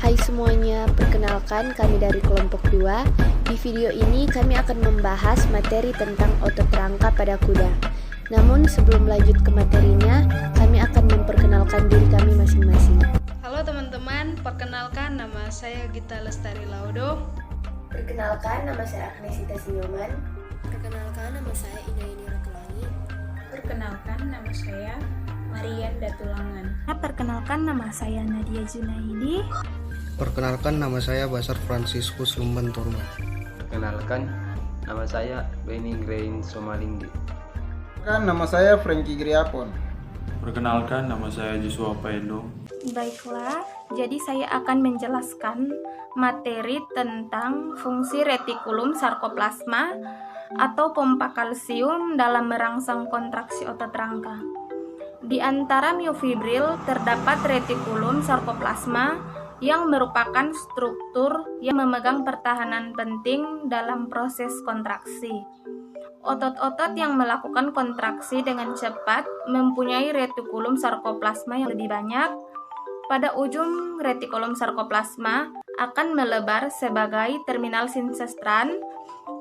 Hai semuanya, perkenalkan kami dari kelompok 2. Di video ini kami akan membahas materi tentang otot rangka pada kuda. Namun sebelum lanjut ke materinya, kami akan memperkenalkan diri kami masing-masing. Halo teman-teman, perkenalkan nama saya Gita Lestari Laudo. Perkenalkan, nama saya Agnesita Sinyoman. Perkenalkan, nama saya Inayuni Ratulangi. Perkenalkan, nama saya Marian Datulangan. Perkenalkan, nama saya Nadia Junaidi. Perkenalkan, nama saya Basar Franciscus Lumban Turma. Perkenalkan, nama saya Benny Grain Somalinggi. Nama saya Franky Griapon. Perkenalkan, nama saya Joshua Paendo. Baiklah, jadi saya akan menjelaskan materi tentang fungsi retikulum sarkoplasma atau pompa kalsium dalam merangsang kontraksi otot rangka. Di antara miofibril terdapat retikulum sarkoplasma yang merupakan struktur yang memegang pertahanan penting dalam proses kontraksi. Otot-otot yang melakukan kontraksi dengan cepat mempunyai retikulum sarkoplasma yang lebih banyak. Pada ujung retikulum sarkoplasma akan melebar sebagai terminal sinsestran.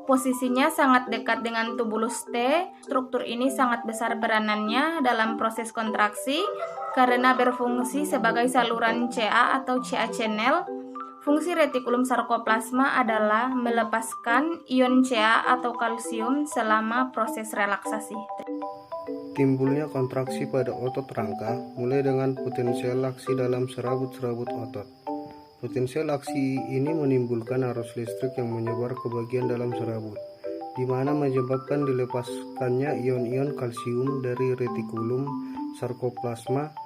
Posisinya sangat dekat dengan tubulus T. Struktur ini sangat besar peranannya dalam proses kontraksi karena berfungsi sebagai saluran CA atau CA channel. Fungsi retikulum sarkoplasma adalah melepaskan ion CA atau kalsium selama proses relaksasi. Timbulnya kontraksi pada otot rangka mulai dengan potensial aksi dalam serabut-serabut otot. Potensial aksi ini menimbulkan arus listrik yang menyebar ke bagian dalam serabut, di mana menyebabkan dilepaskannya ion-ion kalsium dari retikulum sarkoplasma.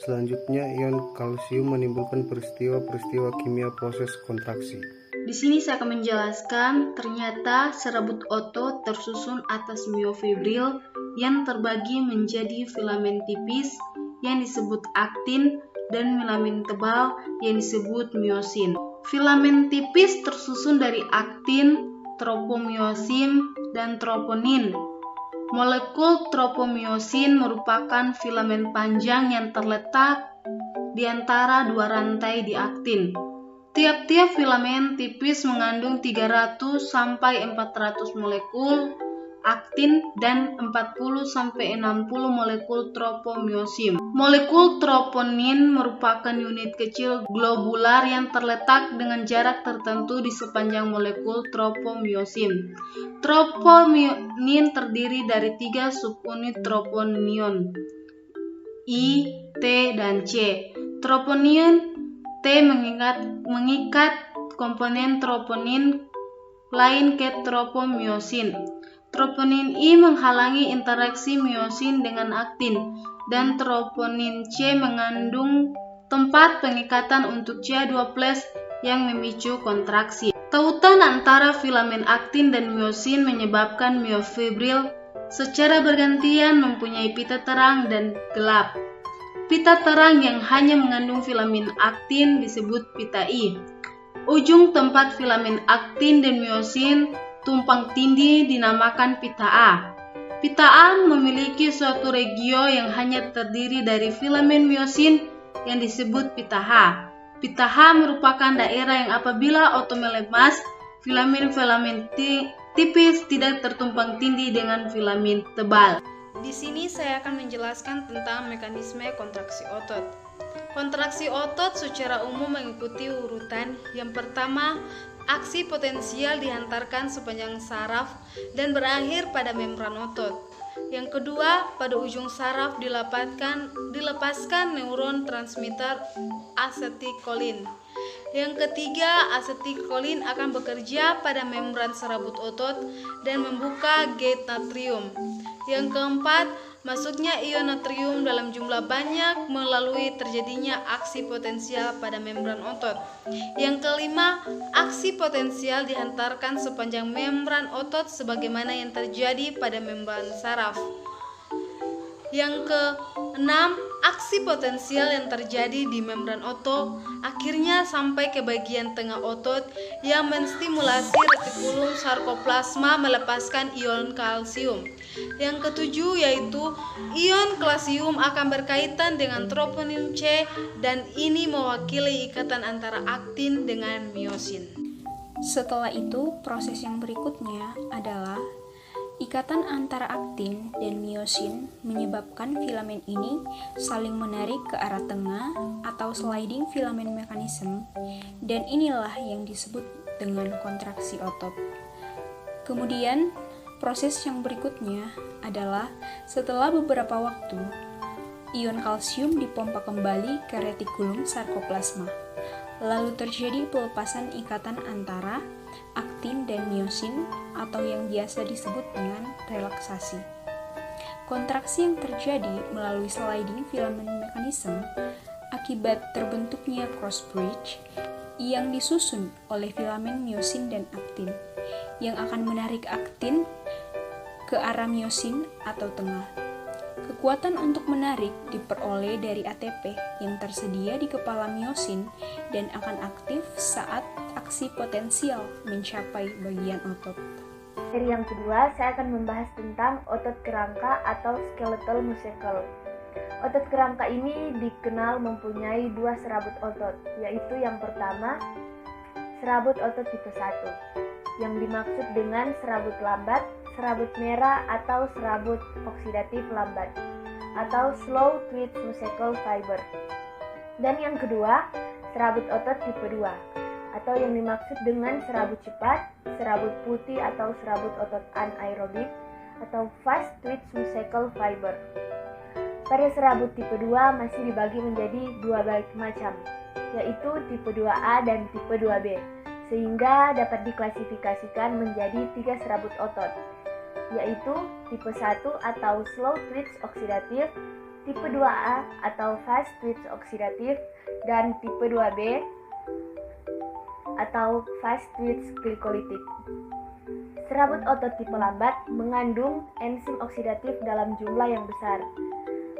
Selanjutnya, ion kalsium menimbulkan peristiwa-peristiwa kimia proses kontraksi. Di sini saya akan menjelaskan ternyata serabut otot tersusun atas miofibril yang terbagi menjadi filamen tipis yang disebut aktin dan filamen tebal yang disebut miosin. Filamen tipis tersusun dari aktin, tropomiosin, dan troponin. Molekul tropomiosin merupakan filamen panjang yang terletak di antara dua rantai di aktin. Tiap-tiap filamen tipis mengandung 300 sampai 400 molekul aktin dan 40 sampai 60 molekul tropomiosin. Molekul troponin merupakan unit kecil globular yang terletak dengan jarak tertentu di sepanjang molekul tropomiosin. Troponin terdiri dari 3 subunit troponion, I, T, dan C. Troponion T mengikat komponen troponin lain ke tropomiosin. Troponin I menghalangi interaksi miosin dengan aktin, dan troponin C mengandung tempat pengikatan untuk CA2+ yang memicu kontraksi. Tautan antara filamen aktin dan miosin menyebabkan miofibril secara bergantian mempunyai pita terang dan gelap. Pita terang yang hanya mengandung filamen aktin disebut pita I. Ujung tempat filamen aktin dan miosin tumpang tindih dinamakan pita A. Pita A memiliki suatu regio yang hanya terdiri dari filamen miosin yang disebut pita H. Pita H merupakan daerah yang apabila otomer lemas, filamen-filamen tipis tidak tertumpang tindih dengan filamen tebal. Di sini saya akan menjelaskan tentang mekanisme kontraksi otot. Kontraksi otot secara umum mengikuti urutan. Yang pertama, aksi potensial dihantarkan sepanjang saraf dan berakhir pada membran otot. Yang kedua, pada ujung saraf dilepaskan neuron transmitter asetilkolin. Yang ketiga, asetilkolin akan bekerja pada membran serabut otot dan membuka gate natrium. Yang keempat, masuknya ion natrium dalam jumlah banyak melalui terjadinya aksi potensial pada membran otot. Yang kelima, aksi potensial dihantarkan sepanjang membran otot sebagaimana yang terjadi pada membran saraf. Yang keenam, aksi potensial yang terjadi di membran otot akhirnya hanya sampai ke bagian tengah otot yang menstimulasi retikulum sarkoplasma melepaskan ion kalsium. Yang ketujuh yaitu ion kalsium akan berkaitan dengan troponin C dan ini mewakili ikatan antara aktin dengan miosin. Setelah itu, proses yang berikutnya adalah ikatan antara aktin dan miosin menyebabkan filamen ini saling menarik ke arah tengah atau sliding filament mechanism, dan inilah yang disebut dengan kontraksi otot. Kemudian, proses yang berikutnya adalah setelah beberapa waktu, ion kalsium dipompa kembali ke retikulum sarkoplasma. Lalu terjadi pelepasan ikatan antara aktin dan miosin atau yang biasa disebut dengan relaksasi. Kontraksi yang terjadi melalui sliding filament mechanism akibat terbentuknya cross bridge yang disusun oleh filamen miosin dan aktin yang akan menarik aktin ke arah miosin atau tengah. Kekuatan untuk menarik diperoleh dari ATP yang tersedia di kepala miosin dan akan aktif saat aksi potensial mencapai bagian otot. Dari yang kedua, saya akan membahas tentang otot kerangka atau skeletal muscle. Otot kerangka ini dikenal mempunyai dua serabut otot, yaitu yang pertama, serabut otot tipe 1, yang dimaksud dengan serabut lambat, serabut merah atau serabut oksidatif lambat, atau slow twitch muscle fiber. Dan yang kedua, serabut otot tipe 2, atau yang dimaksud dengan serabut cepat, serabut putih atau serabut otot anaerobik, atau fast twitch muscle fiber. Pada serabut tipe 2 masih dibagi menjadi dua macam, yaitu tipe 2A dan tipe 2B, sehingga dapat diklasifikasikan menjadi 3 serabut otot, yaitu tipe 1 atau slow twitch oksidatif, tipe 2A atau fast twitch oksidatif, dan tipe 2B atau fast twitch glikolitik. Serabut otot tipe lambat mengandung enzim oksidatif dalam jumlah yang besar,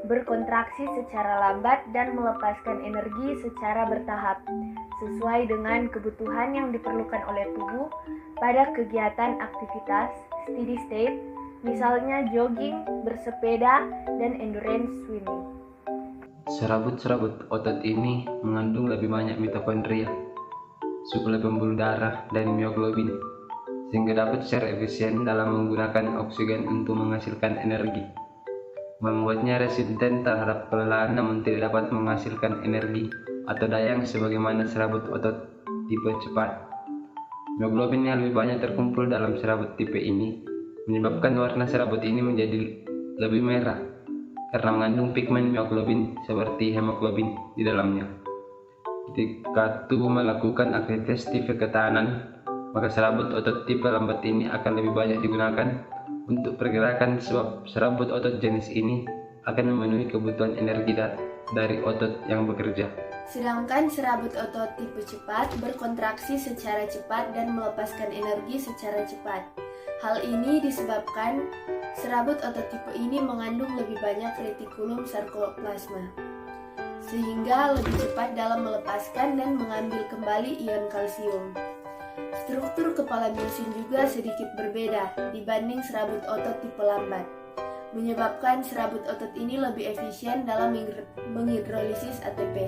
berkontraksi secara lambat dan melepaskan energi secara bertahap, sesuai dengan kebutuhan yang diperlukan oleh tubuh pada kegiatan aktivitas steady state, misalnya jogging, bersepeda, dan endurance swimming. Serabut-serabut otot ini mengandung lebih banyak mitokondria, suplai pembuluh darah, dan mioglobin, sehingga dapat secara efisien dalam menggunakan oksigen untuk menghasilkan energi. Membuatnya resisten terhadap kelelahan namun tidak dapat menghasilkan energi atau daya yang sebagaimana serabut otot tipe cepat. Mioglobin yang lebih banyak terkumpul dalam serabut tipe ini menyebabkan warna serabut ini menjadi lebih merah karena mengandung pigmen mioglobin seperti hemoglobin di dalamnya. Ketika tubuh melakukan aktivitas tipe ketahanan, maka serabut otot tipe lambat ini akan lebih banyak digunakan untuk pergerakan sebab serabut otot jenis ini akan memenuhi kebutuhan energi dari otot yang bekerja. Sedangkan serabut otot tipe cepat berkontraksi secara cepat dan melepaskan energi secara cepat. Hal ini disebabkan serabut otot tipe ini mengandung lebih banyak retikulum sarkoplasma, sehingga lebih cepat dalam melepaskan dan mengambil kembali ion kalsium. Struktur kepala miosin juga sedikit berbeda dibanding serabut otot tipe lambat, menyebabkan serabut otot ini lebih efisien dalam menghidrolisis ATP.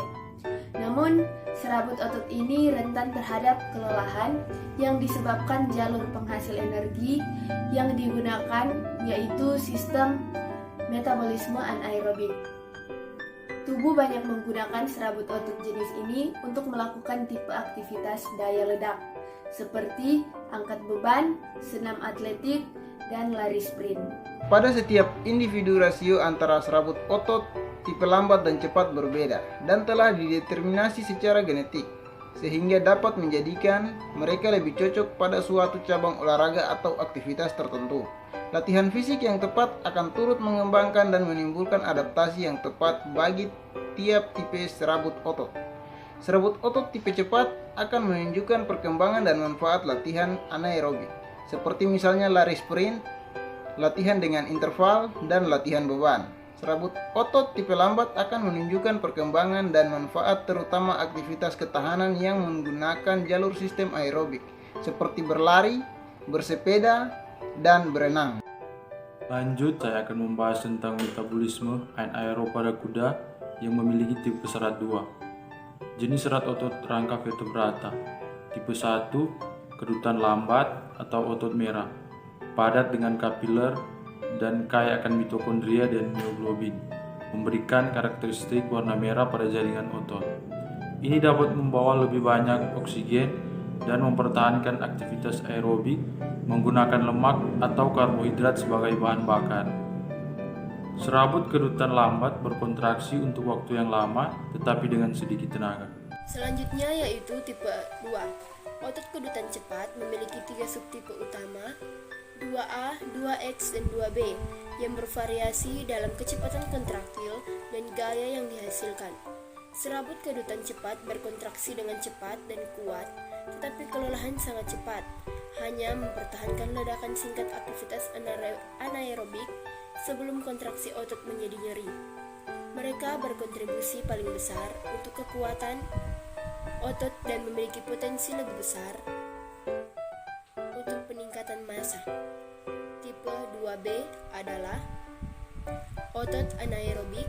Namun, serabut otot ini rentan terhadap kelelahan yang disebabkan jalur penghasil energi yang digunakan, yaitu sistem metabolisme anaerobik. Tubuh banyak menggunakan serabut otot jenis ini untuk melakukan tipe aktivitas daya ledak, seperti angkat beban, senam atletik, dan lari sprint. Pada setiap individu rasio antara serabut otot tipe lambat dan cepat berbeda dan telah dideterminasi secara genetik, sehingga dapat menjadikan mereka lebih cocok pada suatu cabang olahraga atau aktivitas tertentu. Latihan fisik yang tepat akan turut mengembangkan dan menimbulkan adaptasi yang tepat bagi tiap tipe serabut otot. Serabut otot tipe cepat akan menunjukkan perkembangan dan manfaat latihan anaerobik, seperti misalnya lari sprint, latihan dengan interval, dan latihan beban. Serabut otot tipe lambat akan menunjukkan perkembangan dan manfaat terutama aktivitas ketahanan yang menggunakan jalur sistem aerobik seperti berlari, bersepeda, dan berenang. Lanjut, saya akan membahas tentang metabolisme anaerob pada kuda yang memiliki tipe serat 2. Jenis serat otot rangka vertebrata. Tipe 1, kedutan lambat atau otot merah, padat dengan kapiler dan kaya akan mitokondria dan mioglobin, memberikan karakteristik warna merah pada jaringan otot. Ini dapat membawa lebih banyak oksigen dan mempertahankan aktivitas aerobik menggunakan lemak atau karbohidrat sebagai bahan bakar. Serabut kedutan lambat berkontraksi untuk waktu yang lama tetapi dengan sedikit tenaga. Selanjutnya yaitu tipe 2. Otot kedutan cepat memiliki 3 subtipe utama, 2A, 2X, dan 2B yang bervariasi dalam kecepatan kontraktil dan gaya yang dihasilkan. Serabut kedutan cepat berkontraksi dengan cepat dan kuat, tetapi kelelahan sangat cepat, hanya mempertahankan ledakan singkat aktivitas anaerobik sebelum kontraksi otot menjadi nyeri. Mereka berkontribusi paling besar untuk kekuatan otot dan memiliki potensi lebih besar untuk peningkatan massa. Tipe 2B adalah otot anaerobik,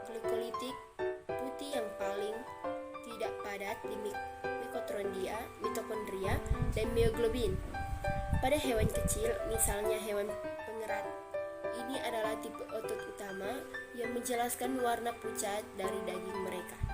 glikolitik, putih yang paling tidak padat di mitokondria, dan mioglobin. Pada hewan kecil, misalnya hewan pengerat, ini adalah tipe otot utama yang menjelaskan warna pucat dari daging mereka.